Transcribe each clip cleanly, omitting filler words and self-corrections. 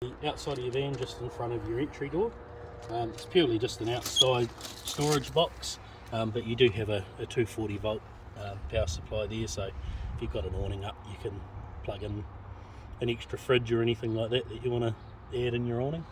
The outside of your van, just in front of your entry door. It's purely just an outside storage box, but you do have a 240 volt power supply there, so if you've got an awning up, you can plug in an extra fridge or anything like that you want to add in your awning.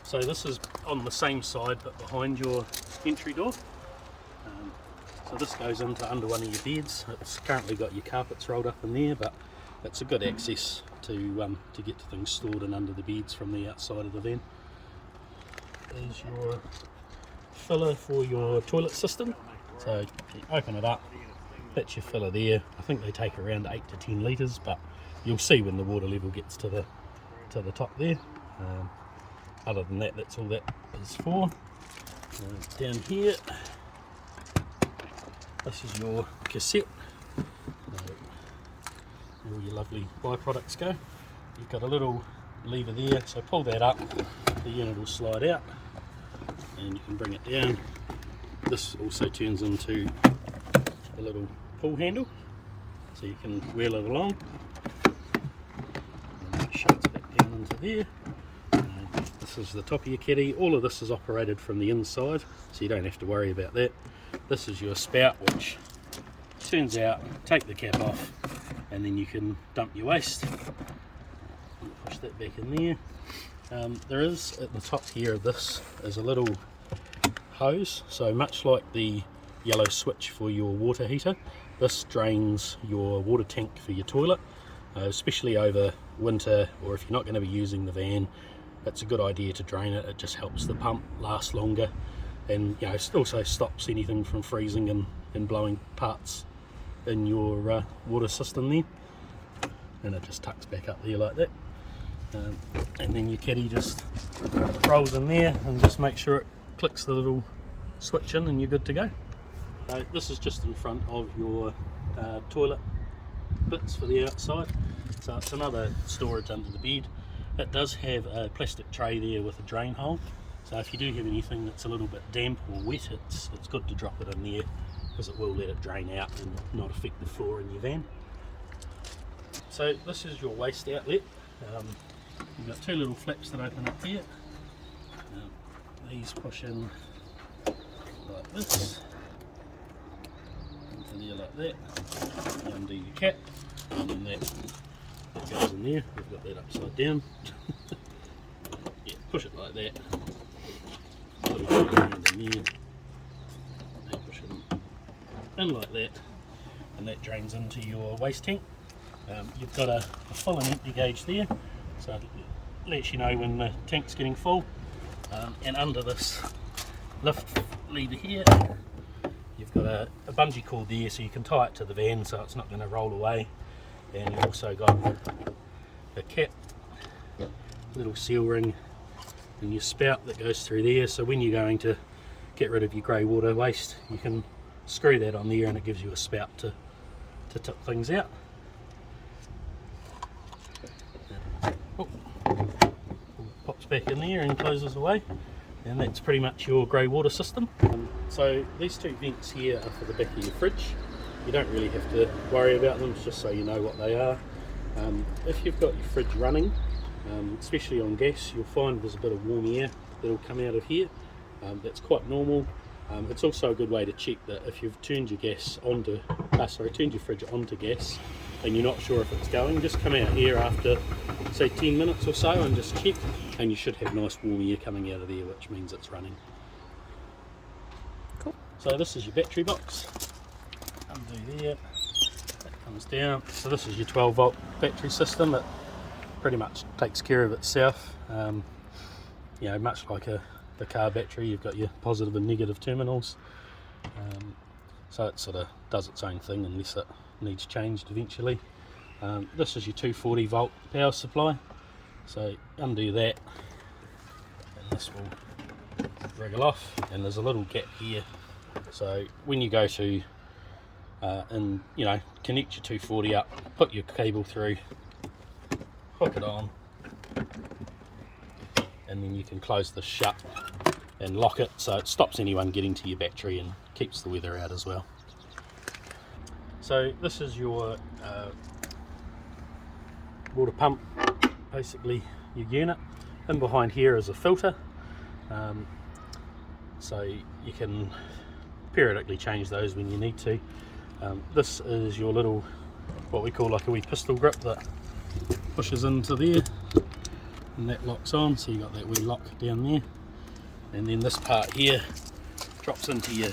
So this is on the same side but behind your entry door. So this goes into under one of your beds. It's currently got your carpets rolled up in there, but it's a good access to get to things stored in under the beds from the outside of the van. There's your filler for your toilet system. So you open it up, that's your filler there. I think they take around 8 to 10 litres, but you'll see when the water level gets to the top there. Other than that, that's all that is for. Down here, this is your cassette. All your lovely byproducts go. You've got a little lever there, so pull that up, the unit will slide out, and you can bring it down. This also turns into a little pull handle, so you can wheel it along. And it shuts back down into there. This is the top of your caddy. All of this is operated from the inside, so you don't have to worry about that. This is your spout, which turns out, take the cap off, and then you can dump your waste. Push that back in there. There is, at the top here of this, is a little hose, so much like the yellow switch for your water heater, this drains your water tank for your toilet, especially over winter, or if you're not going to be using the van. It's a good idea to drain it. It just helps the pump last longer, and it also stops anything from freezing and blowing parts in your water system there. And it just tucks back up there like that, and then your caddy just rolls in there, and just make sure it clicks the little switch in and you're good to go. So this is just in front of your toilet bits for the outside, so it's another storage under the bed. It does have a plastic tray there with a drain hole, so if you do have anything that's a little bit damp or wet, it's good to drop it in there, because it will let it drain out and not affect the floor in your van. So this is your waste outlet. You've got two little flaps that open up here. These push in like this, into there like that. You undo your cap, and then that goes in there. We've got that upside down. Yeah, push it like that. Put it around in there. And push it in like that, and that drains into your waste tank. You've got a full and empty gauge there, so it lets you know when the tank's getting full. And under this lift lever here, you've got a bungee cord there, so you can tie it to the van so it's not going to roll away. And you've also got a cap, little seal ring, and your spout that goes through there, so when you're going to get rid of your grey water waste, you can screw that on there and it gives you a spout to tip things out. Oh, pops back in there and closes away, and that's pretty much your grey water system. So these two vents here are for the back of your fridge. You don't really have to worry about them, it's just so you know what they are. If you've got your fridge running, especially on gas, you'll find there's a bit of warm air that'll come out of here. That's quite normal. It's also a good way to check that if you've turned your turned your fridge onto gas and you're not sure if it's going, just come out here after say 10 minutes or so and just check, and you should have nice warm air coming out of there, which means it's running. Cool. So this is your battery box. Undo there, that comes down. So this is your 12 volt battery system. It pretty much takes care of itself. Much like the car battery, you've got your positive and negative terminals. So it sort of does its own thing unless it needs changed eventually. This is your 240 volt power supply. So undo that, and this will wriggle off, and there's a little gap here. So when you go to connect your 240 up, put your cable through, hook it on, and then you can close this shut and lock it so it stops anyone getting to your battery and keeps the weather out as well. So this is your water pump, basically your unit. In behind here is a filter, so you can periodically change those when you need to. This is your little, what we call like a wee pistol grip that pushes into there and that locks on, so you got that wee lock down there, and then this part here drops into your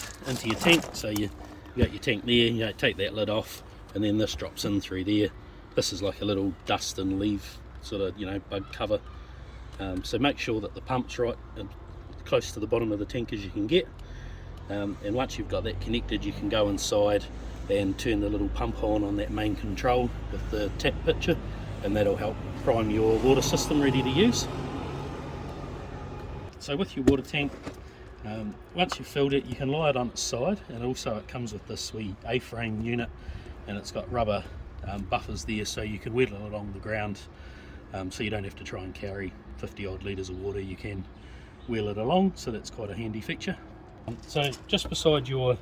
tank. So you got your tank there, you take that lid off, and then this drops in through there. This is like a little dust and leaf sort of, you know, bug cover. So make sure that the pump's right and close to the bottom of the tank as you can get. And once you've got that connected, you can go inside and turn the little pump on that main control with the tap picture, and that'll help prime your water system ready to use. So with your water tank, once you've filled it, you can lie it on its side, and also it comes with this wee A-frame unit, and it's got rubber buffers there so you can wheel it along the ground, so you don't have to try and carry 50 odd litres of water. You can wheel it along, so that's quite a handy feature. So just beside your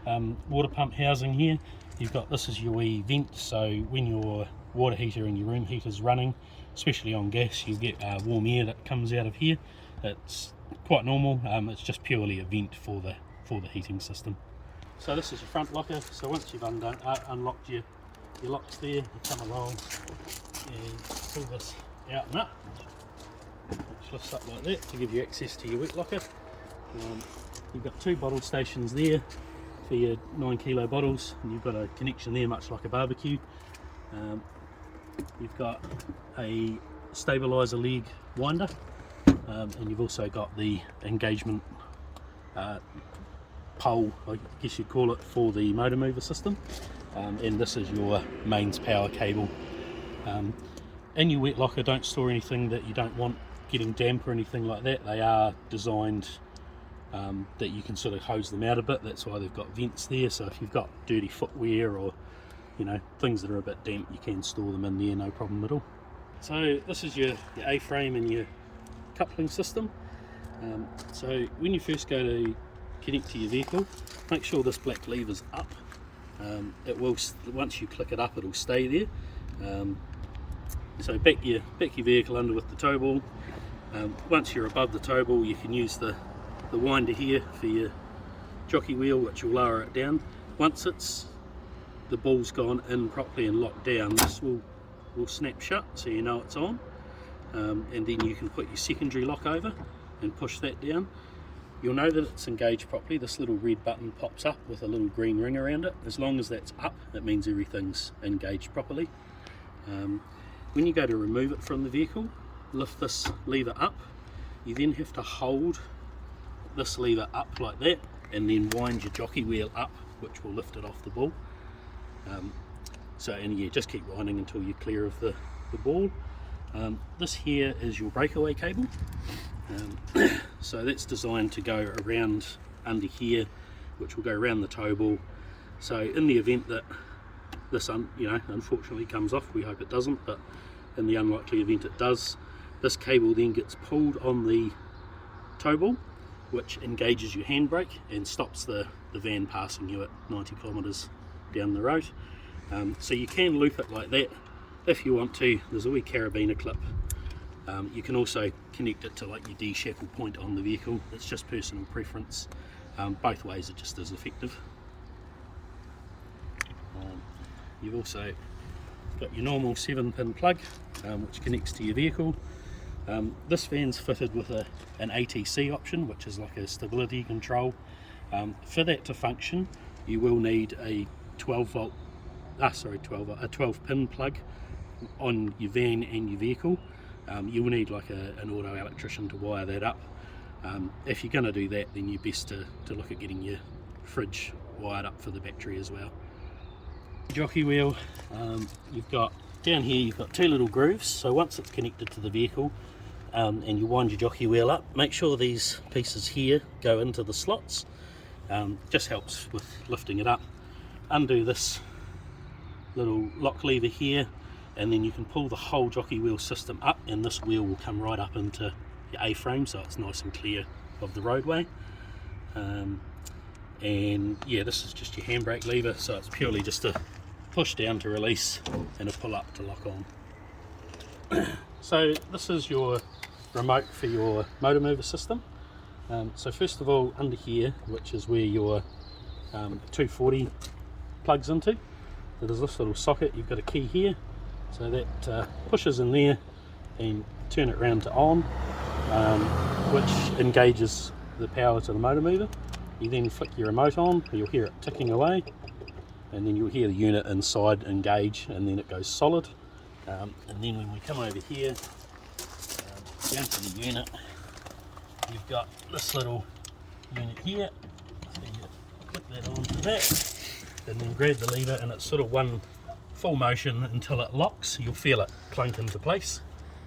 water pump housing here, you've got, this is your wee vent, so when your water heater and your room heater is running, especially on gas, you get warm air that comes out of here. It's quite normal. It's just purely a vent for the heating system. So this is your front locker. So once you've unlocked your locks there, you come along and pull this out and up, which lifts up like that to give you access to your wet locker. You've got two bottle stations there for your 9 kilo bottles, and you've got a connection there much like a barbecue. You've got a stabiliser leg winder, and you've also got the engagement pole, I guess you'd call it, for the motor mover system. And this is your mains power cable. In your wet locker, don't store anything that you don't want getting damp or anything like that. They are designed that you can sort of hose them out a bit. That's why they've got vents there, so if you've got dirty footwear or, you know, things that are a bit damp, you can store them in there, no problem at all. So this is your A-frame and your coupling system. So when you first go to connect to your vehicle, make sure this black lever's up. It will, once you click it up, it'll stay there. So back your vehicle under with the tow ball. Once you're above the tow ball, you can use the winder here for your jockey wheel, which will lower it down. Once the ball's gone in properly and locked down, this will snap shut, so you know it's on. And then you can put your secondary lock over and push that down. You'll know that it's engaged properly. This little red button pops up with a little green ring around it. As long as that's up, it means everything's engaged properly. When you go to remove it from the vehicle, lift this lever up. You then have to hold this lever up like that, and then wind your jockey wheel up, which will lift it off the ball. And yeah, just keep winding until you're clear of the ball. This here is your breakaway cable. So that's designed to go around under here, which will go around the tow ball. So in the event that this unfortunately comes off, we hope it doesn't, but in the unlikely event it does, this cable then gets pulled on the tow ball, which engages your handbrake and stops the van passing you at 90 kilometres down the road. So you can loop it like that if you want to. There's a wee carabiner clip. You can also connect it to like your D-shackle point on the vehicle. It's just personal preference. Both ways are just as effective. You've also got your normal 7-pin plug, which connects to your vehicle. This van's fitted with an ATC option, which is like a stability control. For that to function, you will need a 12-pin plug on your van and your vehicle. You will need like an auto electrician to wire that up. If you're going to do that, then you're best to look at getting your fridge wired up for the battery as well. Jockey wheel, you've got down here, you've got two little grooves. So once it's connected to the vehicle and you wind your jockey wheel up, make sure these pieces here go into the slots. Just helps with lifting it up. Undo this little lock lever here, and then you can pull the whole jockey wheel system up, and this wheel will come right up into your A-frame, so it's nice and clear of the roadway. And yeah, this is just your handbrake lever, so it's purely just a push down to release and a pull up to lock on. So this is your remote for your motor mover system. So first of all, under here, which is where your 240 plugs into, so there's this little socket. You've got a key here, so that pushes in there and turn it around to on, which engages the power to the motor mover. You then flick your remote on, you'll hear it ticking away, and then you'll hear the unit inside engage, and then it goes solid. And then when we come over here, down to the unit, you've got this little unit here, so you click that onto that, and then grab the lever, and it's sort of one full motion until it locks. You'll feel it clunk into place,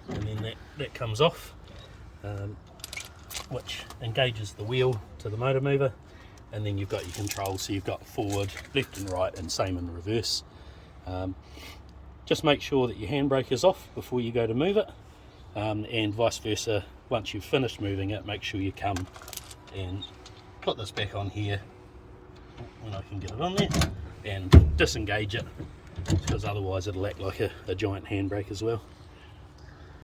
and then that comes off, which engages the wheel to the motor mover, and then you've got your controls, so you've got forward, left and right, and same in reverse. Just make sure that your handbrake is off before you go to move it, and vice versa. Once you've finished moving it, make sure you come and put this back on here when I can get it on there, and disengage it, because otherwise it'll act like a giant handbrake as well.